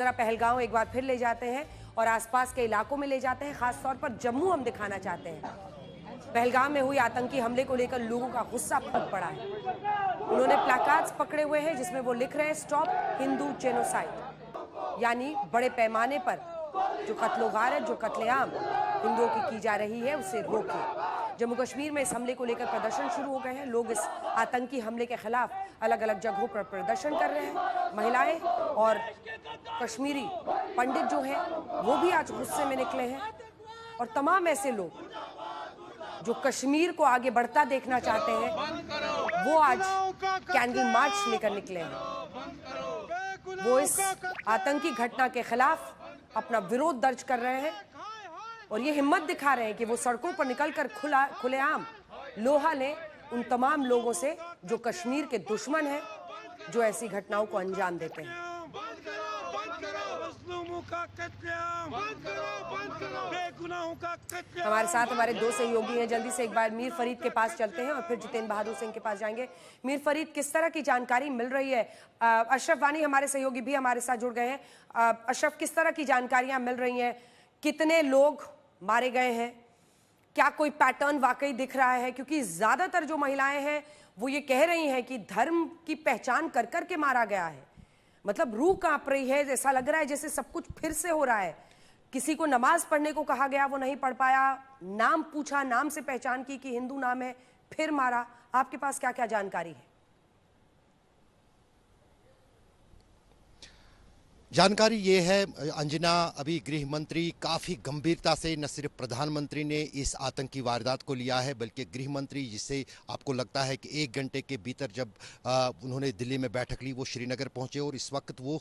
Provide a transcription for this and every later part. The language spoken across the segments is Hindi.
जरा पहलगांव एक बार फिर ले जाते हैं और आसपास के इलाकों में ले जाते हैं। खास तौर पर जम्मू हम दिखाना चाहते हैं। पहलगाम में हुई आतंकी हमले को लेकर लोगों का गुस्सा फट पड़ा है। उन्होंने प्लाकार्ड्स पकड़े हुए हैं जिसमें वो लिख रहे हैं स्टॉप हिंदू जेनोसाइड, यानी बड़े पैमाने पर जो कत्लोगारत, जो कत्लेआम हिंदुओं की जा रही है उसे रोकिए। जम्मू कश्मीर में इस हमले को लेकर प्रदर्शन शुरू हो गए हैं। लोग इस आतंकी हमले के खिलाफ अलग अलग जगहों पर प्रदर्शन कर रहे हैं। महिलाएं और कश्मीरी पंडित जो हैं वो भी आज गुस्से में निकले हैं और तमाम ऐसे लोग जो कश्मीर को आगे बढ़ता देखना चाहते हैं वो आज कैंडल मार्च लेकर निकले हैं। वो इस आतंकी घटना के खिलाफ अपना विरोध दर्ज कर रहे हैं और ये हिम्मत दिखा रहे हैं कि वो सड़कों पर निकलकर खुलेआम लोहा लें उन तमाम लोगों से जो कश्मीर के दुश्मन हैं, जो ऐसी घटनाओं को अंजाम देते हैं। हमारे साथ हमारे दो सहयोगी हैं। जल्दी से एक बार मीर फरीद के पास चलते हैं और फिर जितेंद्र बहादुर सिंह के पास जाएंगे। मीर फरीद, किस तरह की जानकारी मिल रही है? अशरफ वानी हमारे सहयोगी भी हमारे साथ जुड़ गए हैं। अशरफ, किस तरह की जानकारियां मिल रही हैं? कितने लोग मारे गए हैं? क्या कोई पैटर्न वाकई दिख रहा है? क्योंकि ज्यादातर जो महिलाएं हैं वो ये कह रही हैं कि धर्म की पहचान कर करके मारा गया है। मतलब रूह कांप रही है, ऐसा लग रहा है जैसे सब कुछ फिर से हो रहा है। किसी को नमाज पढ़ने को कहा गया, वो नहीं पढ़ पाया, नाम पूछा, नाम से पहचान की कि हिंदू नाम है, फिर मारा। आपके पास क्या क्या जानकारी है? जानकारी ये है अंजना, अभी गृह मंत्री काफ़ी गंभीरता से न सिर्फ प्रधानमंत्री ने इस आतंकी वारदात को लिया है बल्कि गृह मंत्री, जिससे आपको लगता है कि 1 घंटे के भीतर जब उन्होंने दिल्ली में बैठक ली, वो श्रीनगर पहुंचे और इस वक्त वो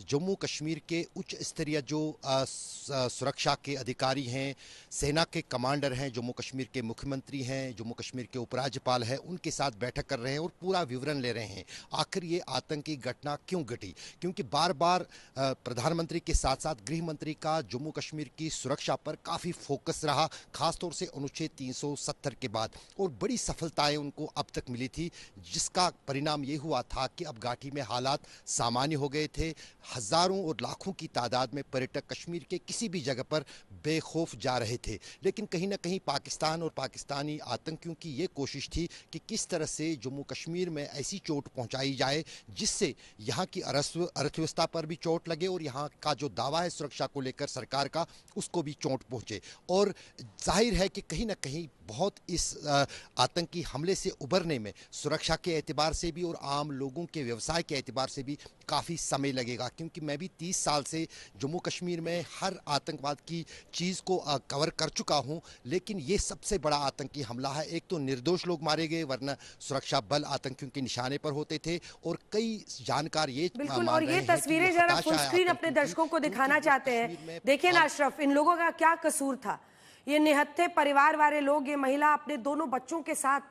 जम्मू कश्मीर के उच्च स्तरीय जो सुरक्षा के अधिकारी हैं, सेना के कमांडर हैं, जम्मू कश्मीर के मुख्यमंत्री हैं, जम्मू कश्मीर के उपराज्यपाल हैं, उनके साथ बैठक कर रहे हैं और पूरा विवरण ले रहे हैं आखिर ये आतंकी घटना क्यों घटी। क्योंकि बार बार प्रधानमंत्री के साथ साथ गृह मंत्री का जम्मू कश्मीर की सुरक्षा पर काफ़ी फोकस रहा, खासतौर से अनुच्छेद 370 के बाद, और बड़ी सफलताएं उनको अब तक मिली थी, जिसका परिणाम ये हुआ था कि अब घाटी में हालात सामान्य हो गए थे। हजारों और लाखों की तादाद में पर्यटक कश्मीर के किसी भी जगह पर बेखौफ जा रहे थे। लेकिन कहीं ना कहीं पाकिस्तान और पाकिस्तानी आतंकियों की ये कोशिश थी कि किस तरह से जम्मू कश्मीर में ऐसी चोट पहुंचाई जाए जिससे यहाँ की अर्थव्यवस्था पर भी चोट लगे और यहाँ का जो दावा है सुरक्षा को लेकर सरकार का, उसको भी चोट पहुंचे। और जाहिर है कि कहीं ना कहीं बहुत इस आतंकी हमले से उबरने में सुरक्षा के एतबार से भी और आम लोगों के व्यवसाय के एतबार से भी काफ़ी समय लगेगा। क्योंकि मैं भी 30 साल से जम्मू कश्मीर में हर आतंकवाद की चीज़ को कवर कर चुका हूं, लेकिन ये सबसे बड़ा आतंकी हमला है। एक तो निर्दोष लोग मारे गए, वरना सुरक्षा बल आतंकियों के निशाने पर होते थे, और कई जानकार ये बिल्कुल, और ये तस्वीरें जरा फुल स्क्रीन अपने दर्शकों को दिखाना चाहते हैं। देखिए ना अशरफ, इन लोगों का क्या कसूर था? ये निहत्थे परिवार वाले लोग, ये महिला अपने दोनों बच्चों के साथ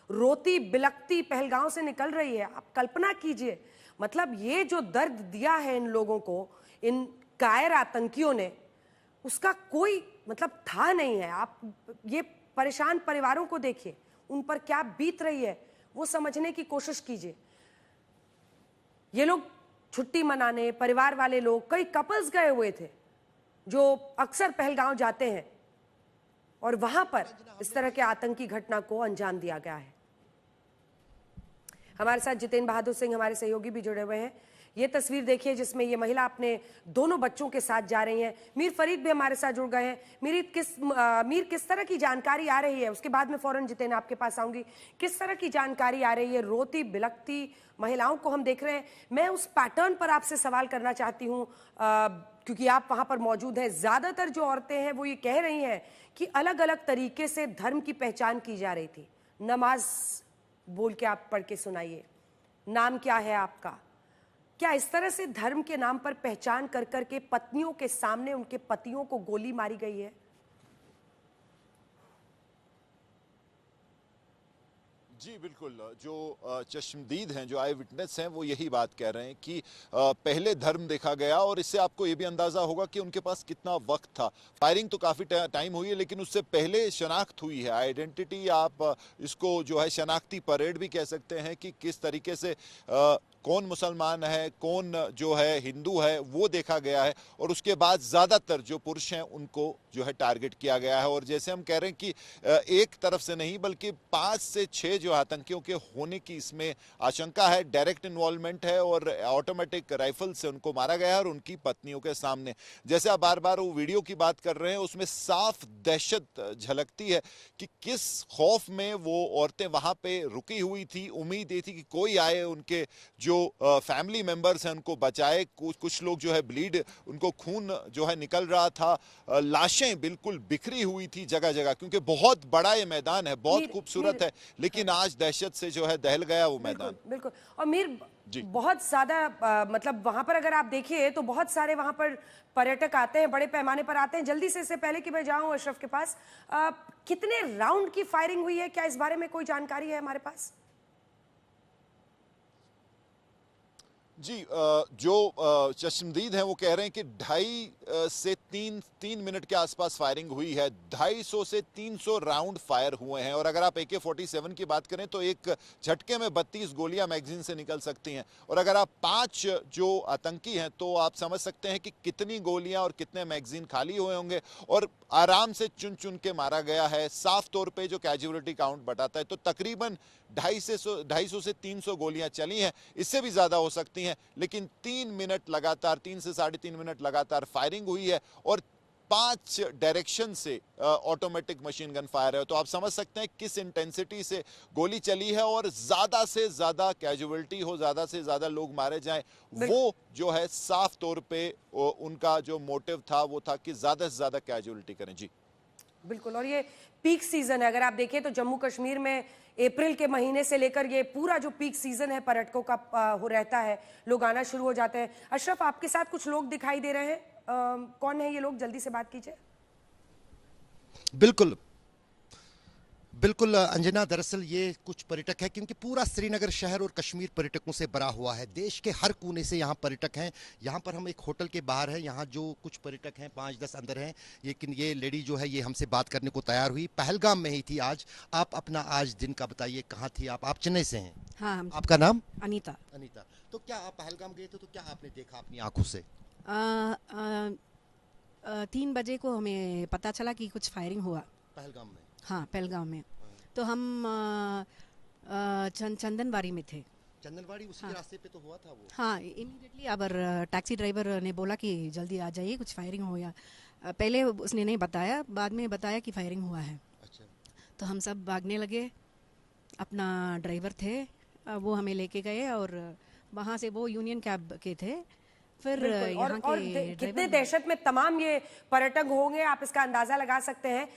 रोती बिलखती पहलगांव से निकल रही है। आप कल्पना कीजिए, मतलब ये जो दर्द दिया है इन लोगों को इन कायर आतंकियों ने, उसका कोई मतलब था नहीं है। आप ये परेशान परिवारों को देखिए, उन पर क्या बीत रही है वो समझने की कोशिश कीजिए। ये लोग छुट्टी मनाने, परिवार वाले लोग, कई कपल्स गए हुए थे जो अक्सर पहलगांव जाते हैं, और वहां पर इस तरह के आतंकी घटना को अंजाम दिया गया है। हमारे साथ जितेंद्र बहादुर सिंह हमारे सहयोगी भी जुड़े हुए हैं। ये तस्वीर देखिए जिसमें ये महिला अपने दोनों बच्चों के साथ जा रही हैं। मीर फरीद भी हमारे साथ जुड़ गए हैं। मीर, किस तरह की जानकारी आ रही है? उसके बाद में फौरन जितेंद्र आपके पास आऊंगी। किस तरह की जानकारी आ रही है? रोती बिलखती महिलाओं को हम देख रहे हैं। मैं उस पैटर्न पर आपसे सवाल करना चाहती हूँ क्योंकि आप वहां पर मौजूद हैं। ज्यादातर जो औरतें हैं वो ये कह रही हैं कि अलग अलग तरीके से धर्म की पहचान की जा रही थी। नमाज बोल के आप पढ़ के सुनाइए, नाम क्या है आपका? क्या इस तरह से धर्म के नाम पर पहचान कर करके पत्नियों के सामने उनके पतियों को गोली मारी गई है? जी बिल्कुल, जो चश्मदीद हैं, जो आई विटनेस हैं, वो यही बात कह रहे हैं कि पहले धर्म देखा गया, और इससे आपको ये भी अंदाज़ा होगा कि उनके पास कितना वक्त था। फायरिंग तो काफ़ी टाइम हुई है, लेकिन उससे पहले शनाख्त हुई है, आइडेंटिटी, आप इसको जो है शनाख्ती परेड भी कह सकते हैं कि किस तरीके से कौन मुसलमान है, कौन जो है हिंदू है, वो देखा गया है। और उसके बाद ज़्यादातर जो पुरुष हैं उनको जो है टारगेट किया गया है। और जैसे हम कह रहे हैं कि एक तरफ से नहीं बल्कि 5 से 6 जो आतंकियों के होने की इसमें आशंका है। डायरेक्ट इन्वॉल्वमेंट है और ऑटोमेटिक राइफल से उनको मारा गया है और उनकी पत्नियों के सामने। जैसे आप बार बार वो वीडियो की बात कर रहे हैं, उसमें साफ दहशत झलकती है कि किस खौफ में वो औरतें वहां पे रुकी हुई थी। उम्मीद ये थी कि कोई आए, उनके जो फैमिली मेंबर्स हैं उनको बचाए। कुछ लोग जो है ब्लीड, उनको खून जो है निकल रहा था। लाशें बिल्कुल बिखरी हुई थी जगह जगह, क्योंकि बहुत बड़ा ये मैदान है, बहुत खूबसूरत है, लेकिन आज दहशत से जो है दहल गया वो मैदान। बिल्कुल। और मीर, बहुत ज्यादा मतलब वहां पर अगर आप देखिए तो बहुत सारे वहां पर पर्यटक आते हैं, बड़े पैमाने पर आते हैं। जल्दी से, इससे पहले कि मैं जाऊं अशरफ के पास, कितने राउंड की फायरिंग हुई है, क्या इस बारे में कोई जानकारी है हमारे पास? जी, जो चश्मदीद हैं वो कह रहे हैं कि 2.5 से 3 मिनट के आसपास फायरिंग हुई है। 250 से 300 राउंड फायर हुए हैं। और अगर आप AK-47 की बात करें तो एक झटके में 32 गोलियां मैगजीन से निकल सकती हैं। और अगर आप 5 जो आतंकी हैं तो आप समझ सकते हैं कि कितनी गोलियां और कितने मैगजीन खाली हुए होंगे। और आराम से चुन चुन के मारा गया है। साफ तौर पर जो कैजुअलिटी काउंट बताता है तो तकरीबन 250 से 300 गोलियां चली हैं। इससे भी ज्यादा हो सकती हैं, लेकिन 3 मिनट लगातार, 3 से 3.5 मिनट लगातार फायरिंग हुई है। और 5 डायरेक्शन से ऑटोमेटिक मशीन गन फायर है। तो आप समझ सकते हैं किस इंटेंसिटी से गोली चली है। और ज्यादा से ज्यादा कैजुअलिटी हो, ज्यादा से ज्यादा लोग मारे जाएं, वो जो है साफ तौर पे उनका जो मोटिव था वो था कि ज्यादा से ज्यादा कैजुअलिटी करें। जी बिल्कुल। और ये पीक सीजन है, अगर आप देखें तो जम्मू कश्मीर में अप्रैल के महीने से लेकर ये पूरा जो पीक सीजन है पर्यटकों का हो रहता है, लोग आना शुरू हो जाते हैं। अशरफ, आपके साथ कुछ लोग दिखाई दे रहे हैं, कौन है ये लोग? जल्दी से बात कीजिए। बिल्कुल बिल्कुल अंजना, दरअसल ये कुछ पर्यटक है, क्योंकि पूरा श्रीनगर शहर और कश्मीर पर्यटकों से भरा हुआ है। देश के हर कोने से यहाँ पर्यटक हैं। यहाँ पर हम एक होटल के बाहर हैं, यहाँ जो कुछ पर्यटक हैं 5-10 अंदर हैं, लेकिन ये लेडी जो है ये हमसे बात करने को तैयार हुई। पहलगाम में ही थी आज। आप अपना आज दिन का बताइए, कहाँ थी आप? आप चेन्नई से हैं? हाँ। आपका नाम? अनीता। अनीता, तो क्या आप पहलगाम गए थे तो क्या आपने देखा अपनी आंखों से? 3 बजे को हमें पता चला कि कुछ फायरिंग हुआ पहलगाम में। हाँ, पहलगाम में। तो हम चंदनबाड़ी में थे। चंदनबाड़ी उसी के रास्ते पे तो हुआ था वो? हाँ, इमीडिएटली अबर टैक्सी ड्राइवर ने बोला कि जल्दी आ जाइए, कुछ फायरिंग हो गया। पहले उसने नहीं बताया, बाद में बताया कि फायरिंग हुआ है। अच्छा। तो हम सब भागने लगे। अपना ड्राइवर थे, वो हमें लेके गए और वहाँ से वो यूनियन कैब के थे। फिर यहाँ और कितने दहशत में तमाम ये पर्यटक होंगे, आप इसका अंदाजा लगा सकते हैं।